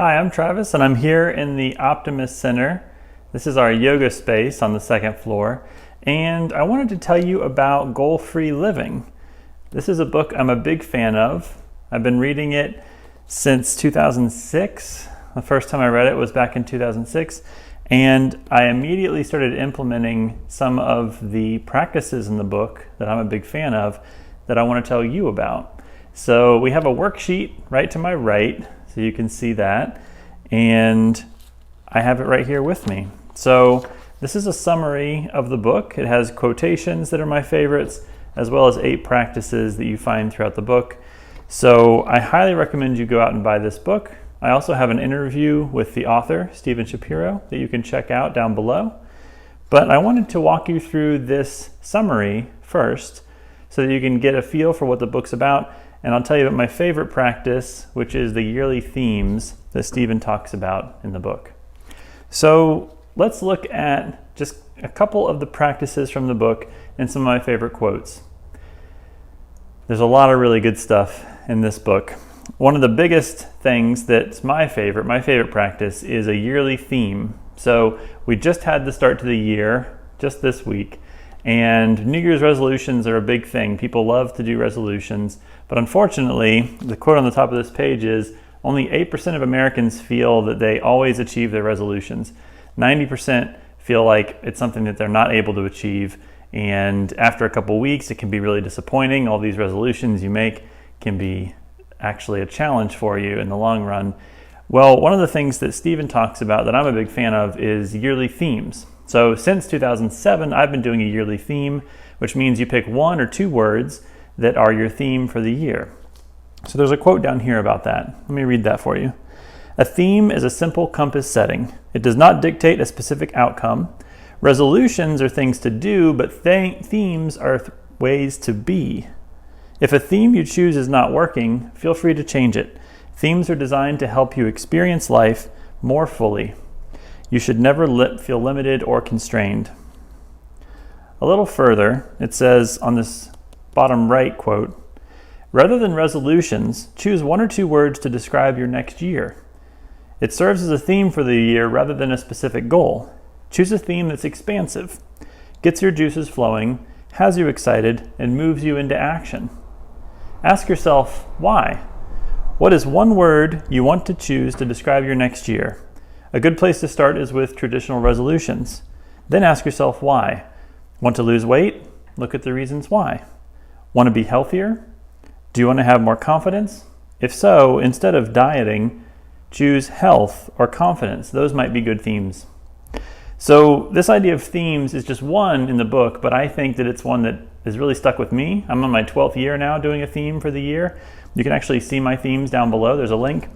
Hi, I'm Travis, and I'm here in the Optimist Center. This is our yoga space on the second floor, and I wanted to tell you about Goal-Free Living. This is a book I'm a big fan of. I've been reading it since 2006. The first time I read it was back in 2006, and I immediately started implementing some of the practices in the book that I'm a big fan of that I want to tell you about. So we have a worksheet right to my right, so you can see that, and I have it right here with me. So this is a summary of the book. It has quotations that are my favorites, as well as 8 practices that you find throughout the book. So I highly recommend you go out and buy this book. I also have an interview with the author, Stephen Shapiro, that you can check out down below. But I wanted to walk you through this summary first so that you can get a feel for what the book's about. And I'll tell you about my favorite practice, which is the yearly themes that Stephen talks about in the book. So let's look at just a couple of the practices from the book and some of my favorite quotes. There's a lot of really good stuff in this book. One of the biggest things that's my favorite practice is a yearly theme. So we just had the start to the year just this week, and New Year's resolutions are a big thing. People love to do resolutions, but unfortunately, the quote on the top of this page is only 8% of Americans feel that they always achieve their resolutions. 90% feel like it's something that they're not able to achieve, and after a couple weeks, it can be really disappointing. All these resolutions you make can be actually a challenge for you in the long run. Well, one of the things that Stephen talks about that I'm a big fan of is yearly themes. So since 2007, I've been doing a yearly theme, which means you pick 1 or 2 words that are your theme for the year. So there's a quote down here about that. Let me read that for you. A theme is a simple compass setting. It does not dictate a specific outcome. Resolutions are things to do, but themes are ways to be. If a theme you choose is not working, feel free to change it. Themes are designed to help you experience life more fully. You should never feel limited or constrained. A little further, it says on this bottom right quote, rather than resolutions, choose 1 or 2 words to describe your next year. It serves as a theme for the year rather than a specific goal. Choose a theme that's expansive, gets your juices flowing, has you excited, and moves you into action. Ask yourself, why? What is 1 word you want to choose to describe your next year? A good place to start is with traditional resolutions. Then ask yourself why. Want to lose weight? Look at the reasons why. Want to be healthier? Do you want to have more confidence? If so, instead of dieting, choose health or confidence. Those might be good themes. So this idea of themes is just one in the book, but I think that it's one that has really stuck with me. I'm on my 12th year now doing a theme for the year. You can actually see my themes down below. There's a link.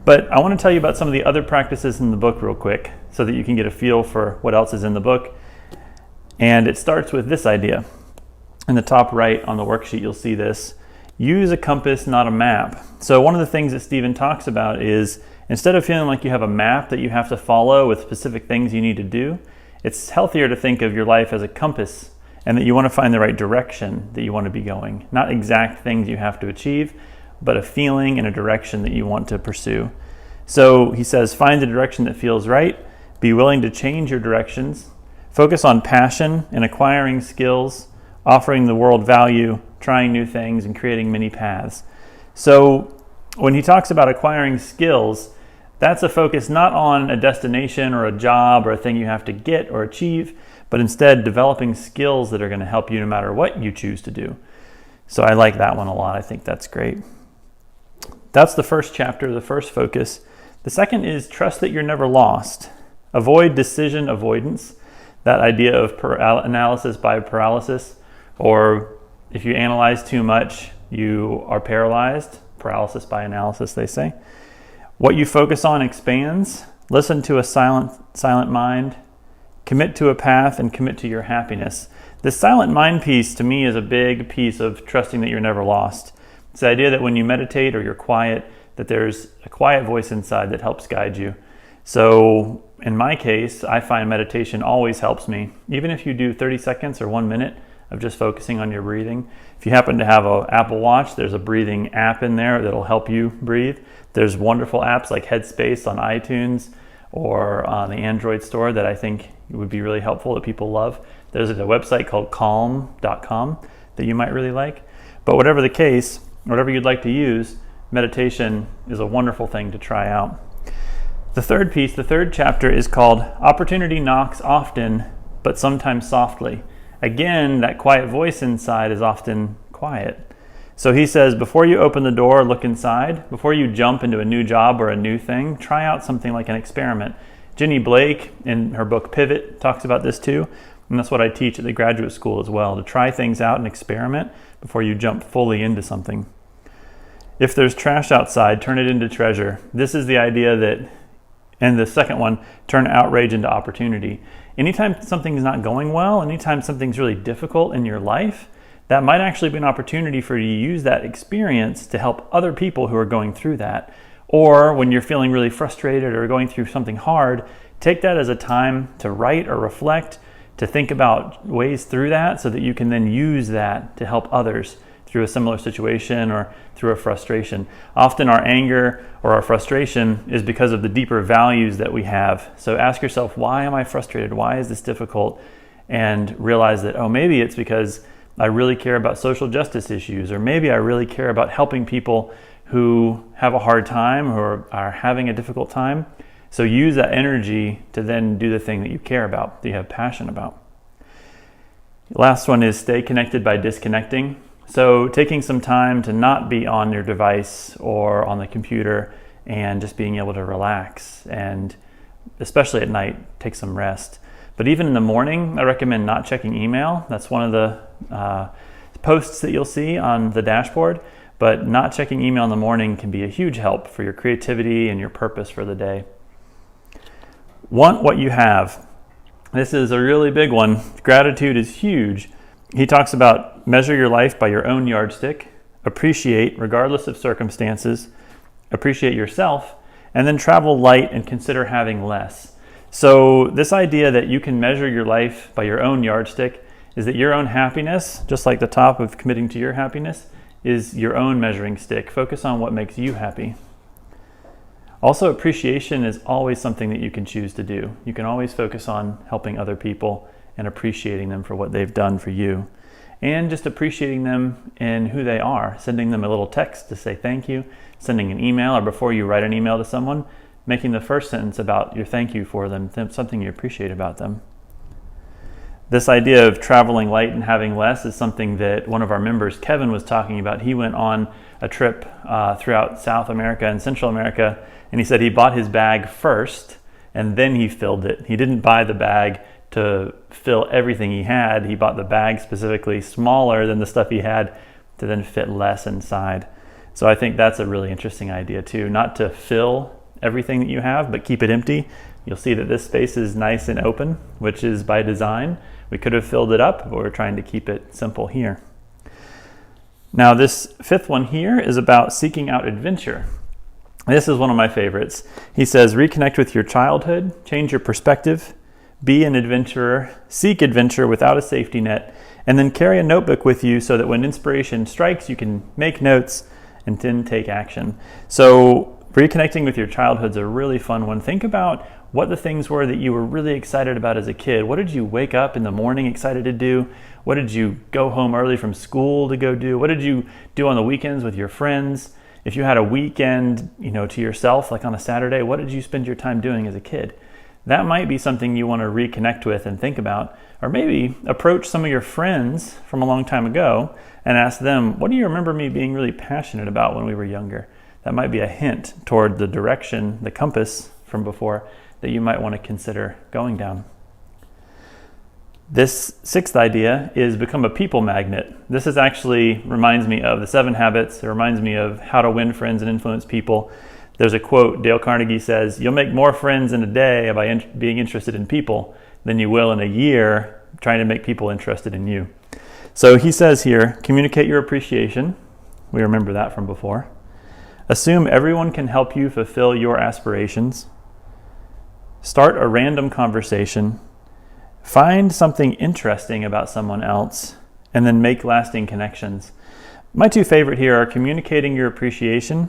But I want to tell you about some of the other practices in the book real quick so that you can get a feel for what else is in the book. And it starts with this idea. In the top right on the worksheet, you'll see this. Use a compass, not a map. So one of the things that Stephen talks about is instead of feeling like you have a map that you have to follow with specific things you need to do, it's healthier to think of your life as a compass and that you want to find the right direction that you want to be going. Not exact things you have to achieve, but a feeling and a direction that you want to pursue. So he says, find the direction that feels right, be willing to change your directions, focus on passion and acquiring skills, offering the world value, trying new things, and creating many paths. So when he talks about acquiring skills, that's a focus not on a destination or a job or a thing you have to get or achieve, but instead developing skills that are going to help you no matter what you choose to do. So I like that one a lot. I think that's great. That's the first chapter, the first focus. The second is trust that you're never lost. Avoid decision avoidance, that idea of analysis by paralysis, or if you analyze too much, you are paralyzed. Paralysis by analysis, they say. What you focus on expands. Listen to a silent mind. Commit to a path and commit to your happiness. This silent mind piece to me is a big piece of trusting that you're never lost. It's the idea that when you meditate or you're quiet, that there's a quiet voice inside that helps guide you. So in my case, I find meditation always helps me. Even if you do 30 seconds or 1 minute of just focusing on your breathing. If you happen to have an Apple Watch, there's a breathing app in there that'll help you breathe. There's wonderful apps like Headspace on iTunes or on the Android store that I think would be really helpful, that people love. There's a website called calm.com that you might really like. But whatever the case, whatever you'd like to use, meditation is a wonderful thing to try out. The third piece, the third chapter, is called Opportunity Knocks Often, but Sometimes Softly. Again, that quiet voice inside is often quiet. So he says, before you open the door, look inside. Before you jump into a new job or a new thing, try out something like an experiment. Ginny Blake, in her book Pivot, talks about this too. And that's what I teach at the graduate school as well, to try things out and experiment before you jump fully into something. If there's trash outside, turn it into treasure. This is the idea that, and the second one, turn outrage into opportunity. Anytime something's not going well, anytime something's really difficult in your life, that might actually be an opportunity for you to use that experience to help other people who are going through that. Or when you're feeling really frustrated or going through something hard, take that as a time to write or reflect, to think about ways through that so that you can then use that to help others through a similar situation or through a frustration. Often our anger or our frustration is because of the deeper values that we have. So ask yourself, why am I frustrated? Why is this difficult? And realize that, oh, maybe it's because I really care about social justice issues, or maybe I really care about helping people who have a hard time or are having a difficult time. So use that energy to then do the thing that you care about, that you have passion about. The last one is stay connected by disconnecting. So taking some time to not be on your device or on the computer and just being able to relax, and especially at night, take some rest. But even in the morning, I recommend not checking email. That's one of the posts that you'll see on the dashboard. But not checking email in the morning can be a huge help for your creativity and your purpose for the day. Want what you have. This is a really big one. Gratitude is huge. He talks about measure your life by your own yardstick, appreciate regardless of circumstances, appreciate yourself, and then travel light and consider having less. So this idea that you can measure your life by your own yardstick is that your own happiness, just like the top of committing to your happiness, is your own measuring stick. Focus on what makes you happy. Also, appreciation is always something that you can choose to do. You can always focus on helping other people and appreciating them for what they've done for you. And just appreciating them in who they are, sending them a little text to say thank you, sending an email, or before you write an email to someone, making the first sentence about your thank you for them, something you appreciate about them. This idea of traveling light and having less is something that one of our members, Kevin, was talking about. He went on a trip throughout South America and Central America, and he said he bought his bag first and then he filled it. He didn't buy the bag to fill everything he had. He bought the bag specifically smaller than the stuff he had to then fit less inside. So I think that's a really interesting idea too, not to fill everything that you have, but keep it empty. You'll see that this space is nice and open, which is by design. We could have filled it up, but we're trying to keep it simple here. Now this fifth one here is about seeking out adventure. This is one of my favorites. He says, reconnect with your childhood, change your perspective, be an adventurer, seek adventure without a safety net, and then carry a notebook with you so that when inspiration strikes, you can make notes and then take action. So reconnecting with your childhood's a really fun one. Think about what the things were that you were really excited about as a kid. What did you wake up in the morning excited to do? What did you go home early from school to go do? What did you do on the weekends with your friends? If you had a weekend, to yourself, like on a Saturday, what did you spend your time doing as a kid? That might be something you want to reconnect with and think about. Or maybe approach some of your friends from a long time ago and ask them, what do you remember me being really passionate about when we were younger? That might be a hint toward the direction, the compass from before that you might want to consider going down. This sixth idea is become a people magnet. This is actually reminds me of the 7 Habits. It reminds me of how to win friends and influence people. There's a quote, Dale Carnegie says, you'll make more friends in a day by being interested in people than you will in a year trying to make people interested in you. So he says here, communicate your appreciation. We remember that from before. Assume everyone can help you fulfill your aspirations. Start a random conversation. Find something interesting about someone else and then make lasting connections. My two favorite here are communicating your appreciation,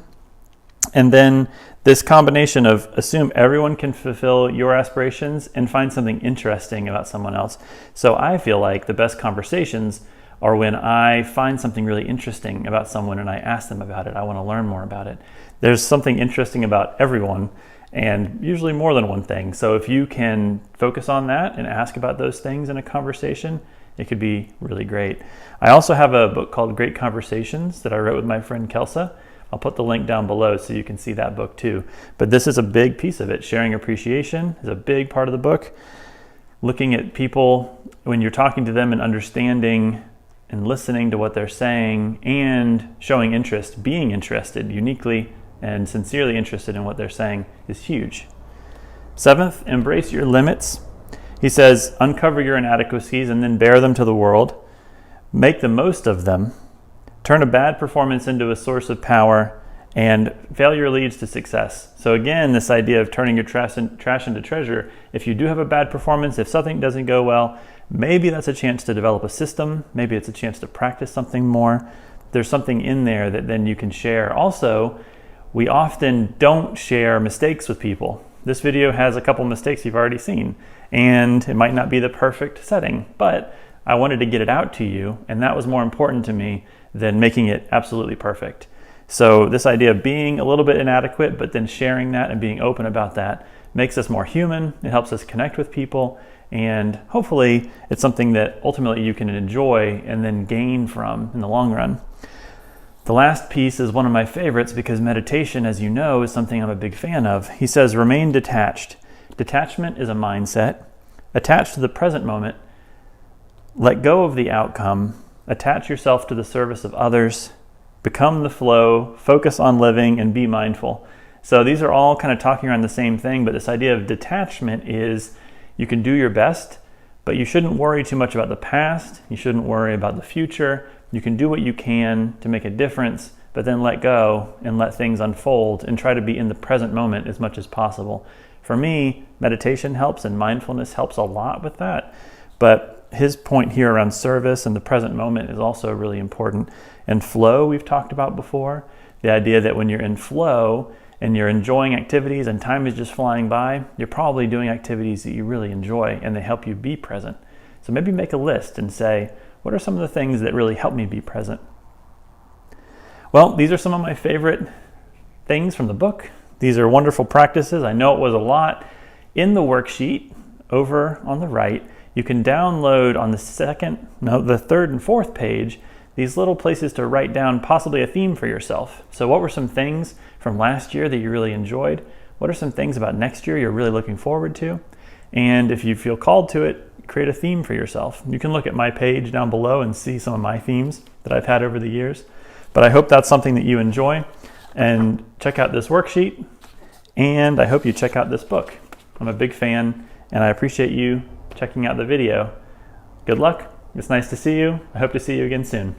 and then this combination of assume everyone can fulfill your aspirations and find something interesting about someone else. So I feel like the best conversations are when I find something really interesting about someone and I ask them about it. I want to learn more about it. There's something interesting about everyone, and usually more than one thing. So if you can focus on that and ask about those things in a conversation, it could be really great. I also have a book called Great Conversations that I wrote with my friend Kelsa. I'll put the link down below so you can see that book too. But this is a big piece of it. Sharing appreciation is a big part of the book. Looking at people when you're talking to them and understanding and listening to what they're saying and showing interest, being interested, uniquely and sincerely interested in what they're saying is huge. Seventh, embrace your limits. He says, uncover your inadequacies and then bear them to the world. Make the most of them. Turn a bad performance into a source of power, and failure leads to success. So again, this idea of turning your trash into treasure. If you do have a bad performance, if something doesn't go well, maybe that's a chance to develop a system. Maybe it's a chance to practice something more. There's something in there that then you can share. Also, we often don't share mistakes with people. This video has a couple mistakes you've already seen, and it might not be the perfect setting, but I wanted to get it out to you, and that was more important to me than making it absolutely perfect. So this idea of being a little bit inadequate, but then sharing that and being open about that makes us more human. It helps us connect with people, and hopefully it's something that ultimately you can enjoy and then gain from in the long run. The last piece is one of my favorites because meditation, as you know, is something I'm a big fan of. He says, remain detached. Detachment is a mindset. Attach to the present moment. Let go of the outcome. Attach yourself to the service of others. Become the flow. Focus on living and be mindful. So these are all kind of talking around the same thing, but this idea of detachment is you can do your best, but you shouldn't worry too much about the past. You shouldn't worry about the future. You can do what you can to make a difference, but then let go and let things unfold and try to be in the present moment as much as possible. For me, meditation helps and mindfulness helps a lot with that. But his point here around service and the present moment is also really important. And flow, we've talked about before. The idea that when you're in flow and you're enjoying activities and time is just flying by, you're probably doing activities that you really enjoy and they help you be present. So maybe make a list and say, what are some of the things that really help me be present? Well, these are some of my favorite things from the book. These are wonderful practices. I know it was a lot. In the worksheet over on the right, you can download on the third and fourth page, these little places to write down possibly a theme for yourself. So what were some things from last year that you really enjoyed? What are some things about next year you're really looking forward to? And if you feel called to it, create a theme for yourself. You can look at my page down below and see some of my themes that I've had over the years. But I hope that's something that you enjoy. And check out this worksheet. And I hope you check out this book. I'm a big fan, and I appreciate you checking out the video. Good luck. It's nice to see you. I hope to see you again soon.